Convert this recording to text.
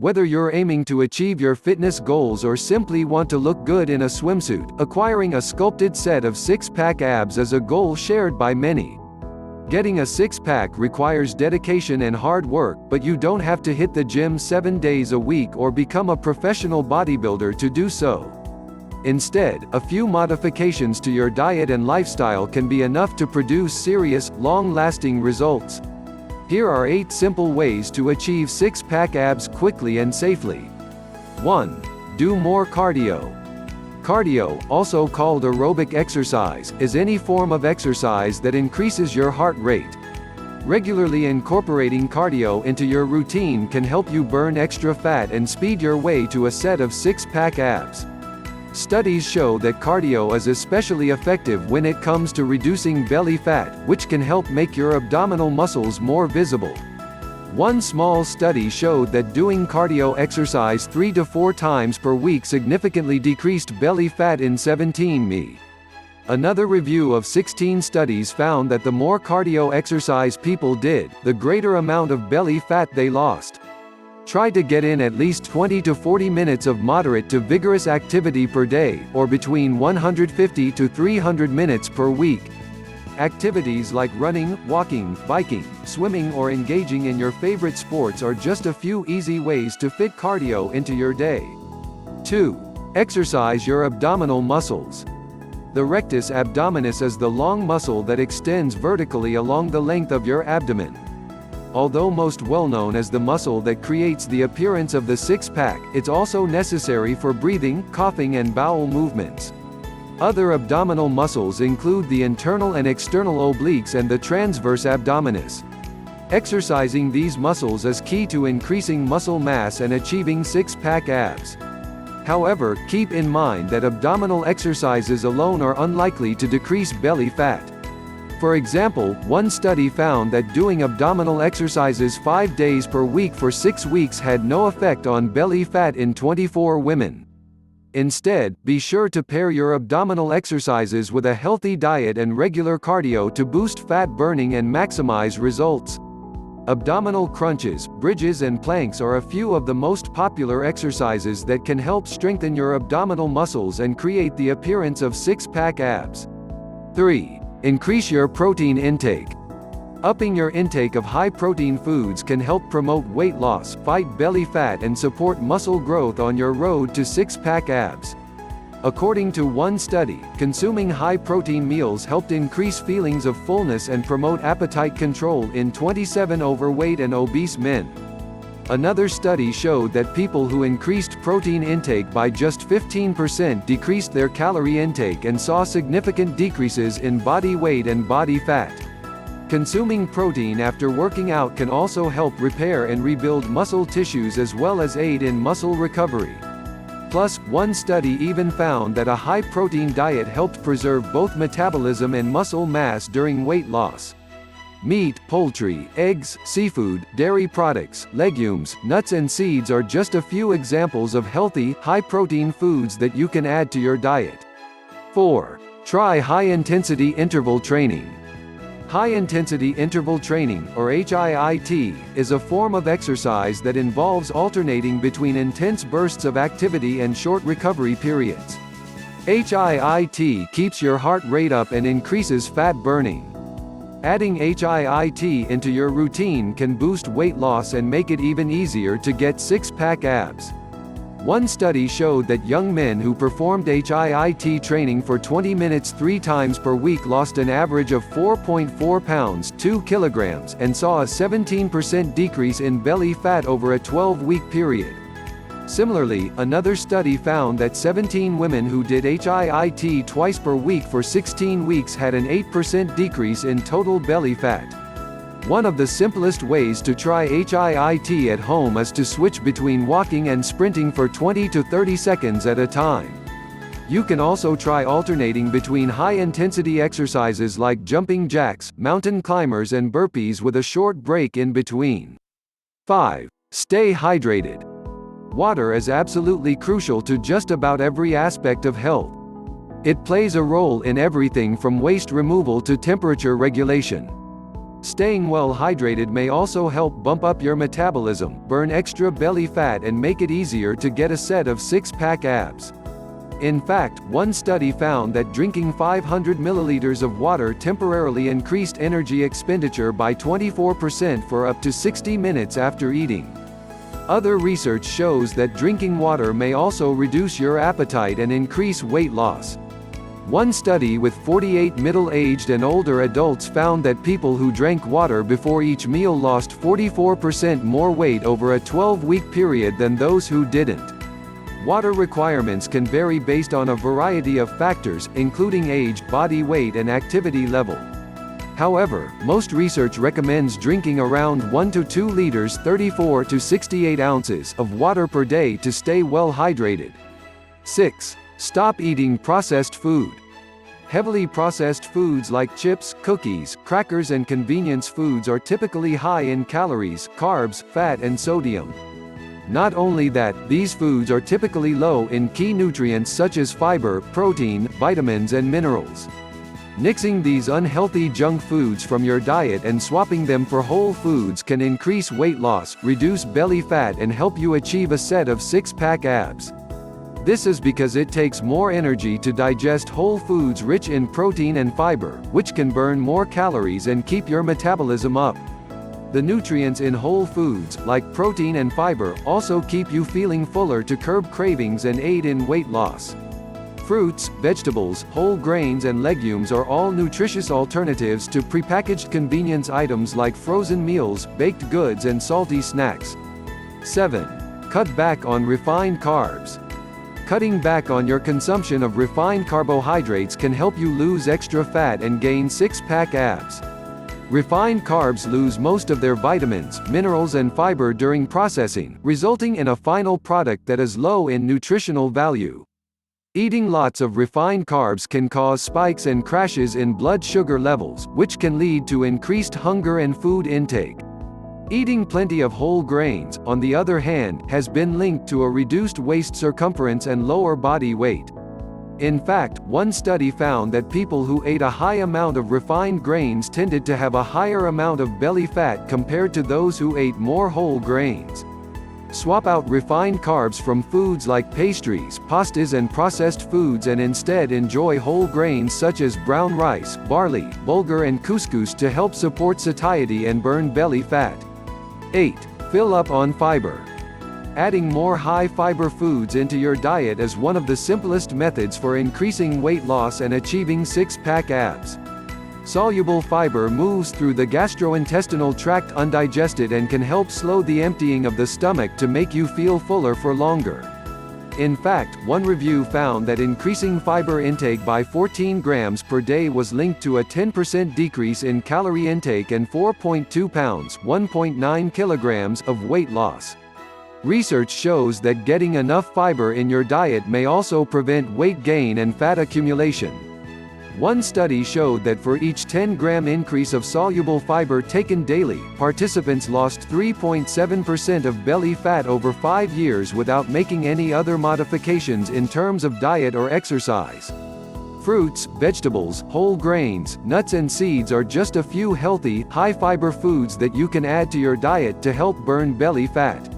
Whether you're aiming to achieve your fitness goals or simply want to look good in a swimsuit, acquiring a sculpted set of six-pack abs is a goal shared by many. Getting a six-pack requires dedication and hard work, but you don't have to hit the gym 7 days a week or become a professional bodybuilder to do so. Instead, a few modifications to your diet and lifestyle can be enough to produce serious, long-lasting results. Here are 8 simple ways to achieve six-pack abs quickly and safely. 1. Do more cardio. Cardio, also called aerobic exercise, is any form of exercise that increases your heart rate. Regularly incorporating cardio into your routine can help you burn extra fat and speed your way to a set of six-pack abs. Studies show that cardio is especially effective when it comes to reducing belly fat, which can help make your abdominal muscles more visible. One small study showed that doing cardio exercise 3 to 4 times per week significantly decreased belly fat in 17 Another review of 16 studies found that the more cardio exercise people did, the greater amount of belly fat they lost. Try to get in at least 20 to 40 minutes of moderate to vigorous activity per day, or between 150 to 300 minutes per week. Activities like running, walking, biking, swimming or engaging in your favorite sports are just a few easy ways to fit cardio into your day. 2. Exercise your abdominal muscles. The rectus abdominis is the long muscle that extends vertically along the length of your abdomen. Although most well known as the muscle that creates the appearance of the six-pack, it's also necessary for breathing, coughing and bowel movements. Other abdominal muscles include the internal and external obliques and the transverse abdominis. Exercising these muscles is key to increasing muscle mass and achieving six-pack abs. However, keep in mind that abdominal exercises alone are unlikely to decrease belly fat. For example, one study found that doing abdominal exercises 5 days per week for 6 weeks had no effect on belly fat in 24 women. Instead, be sure to pair your abdominal exercises with a healthy diet and regular cardio to boost fat burning and maximize results. Abdominal crunches, bridges and planks are a few of the most popular exercises that can help strengthen your abdominal muscles and create the appearance of six-pack abs. 3. Increase your protein intake. Upping your intake of high-protein foods can help promote weight loss, fight belly fat and support muscle growth on your road to six-pack abs. According to one study, consuming high-protein meals helped increase feelings of fullness and promote appetite control in 27 overweight and obese men. Another study showed that people who increased protein intake by just 15% decreased their calorie intake and saw significant decreases in body weight and body fat. Consuming protein after working out can also help repair and rebuild muscle tissues as well as aid in muscle recovery. Plus, one study even found that a high-protein diet helped preserve both metabolism and muscle mass during weight loss. Meat, poultry, eggs, seafood, dairy products, legumes, nuts and seeds are just a few examples of healthy, high-protein foods that you can add to your diet. 4. Try high-intensity interval training. High-intensity interval training, or HIIT, is a form of exercise that involves alternating between intense bursts of activity and short recovery periods. HIIT keeps your heart rate up and increases fat burning. Adding HIIT into your routine can boost weight loss and make it even easier to get six-pack abs. One study showed that young men who performed HIIT training for 20 minutes 3 times per week lost an average of 4.4 pounds 2 kilograms and saw a 17% decrease in belly fat over a 12-week period. Similarly, another study found that 17 women who did HIIT twice per week for 16 weeks had an 8% decrease in total belly fat. One of the simplest ways to try HIIT at home is to switch between walking and sprinting for 20 to 30 seconds at a time. You can also try alternating between high-intensity exercises like jumping jacks, mountain climbers and burpees with a short break in between. 5. Stay hydrated. Water is absolutely crucial to just about every aspect of health. It plays a role in everything from waste removal to temperature regulation. Staying well hydrated may also help bump up your metabolism, burn extra belly fat and make it easier to get a set of six-pack abs. In fact, one study found that drinking 500 milliliters of water temporarily increased energy expenditure by 24% for up to 60 minutes after eating. Other research shows that drinking water may also reduce your appetite and increase weight loss. One study with 48 middle-aged and older adults found that people who drank water before each meal lost 44% more weight over a 12-week period than those who didn't. Water requirements can vary based on a variety of factors, including age, body weight and activity level. However, most research recommends drinking around 1 to 2 liters 34 to 68 ounces of water per day to stay well hydrated. 6. Stop eating processed food. Heavily processed foods like chips, cookies, crackers and convenience foods are typically high in calories, carbs, fat and sodium. Not only that, these foods are typically low in key nutrients such as fiber, protein, vitamins and minerals. Nixing these unhealthy junk foods from your diet and swapping them for whole foods can increase weight loss, reduce belly fat and help you achieve a set of six-pack abs. This is because it takes more energy to digest whole foods rich in protein and fiber, which can burn more calories and keep your metabolism up. The nutrients in whole foods, like protein and fiber, also keep you feeling fuller to curb cravings and aid in weight loss. Fruits, vegetables, whole grains and legumes are all nutritious alternatives to prepackaged convenience items like frozen meals, baked goods and salty snacks. 7. Cut back on refined carbs. Cutting back on your consumption of refined carbohydrates can help you lose extra fat and gain six-pack abs. Refined carbs lose most of their vitamins, minerals and fiber during processing, resulting in a final product that is low in nutritional value. Eating lots of refined carbs can cause spikes and crashes in blood sugar levels, which can lead to increased hunger and food intake. Eating plenty of whole grains, on the other hand, has been linked to a reduced waist circumference and lower body weight. In fact, one study found that people who ate a high amount of refined grains tended to have a higher amount of belly fat compared to those who ate more whole grains. Swap out refined carbs from foods like pastries, pastas and processed foods and instead enjoy whole grains such as brown rice, barley, bulgur and couscous to help support satiety and burn belly fat. 8. Fill up on fiber. Adding more high-fiber foods into your diet is one of the simplest methods for increasing weight loss and achieving six-pack abs. Soluble fiber moves through the gastrointestinal tract undigested and can help slow the emptying of the stomach to make you feel fuller for longer. In fact, one review found that increasing fiber intake by 14 grams per day was linked to a 10% decrease in calorie intake and 4.2 pounds (1.9 kilograms) of weight loss. Research shows that getting enough fiber in your diet may also prevent weight gain and fat accumulation. One study showed that for each 10-gram increase of soluble fiber taken daily, participants lost 3.7% of belly fat over 5 years without making any other modifications in terms of diet or exercise. Fruits, vegetables, whole grains, nuts and seeds are just a few healthy, high-fiber foods that you can add to your diet to help burn belly fat.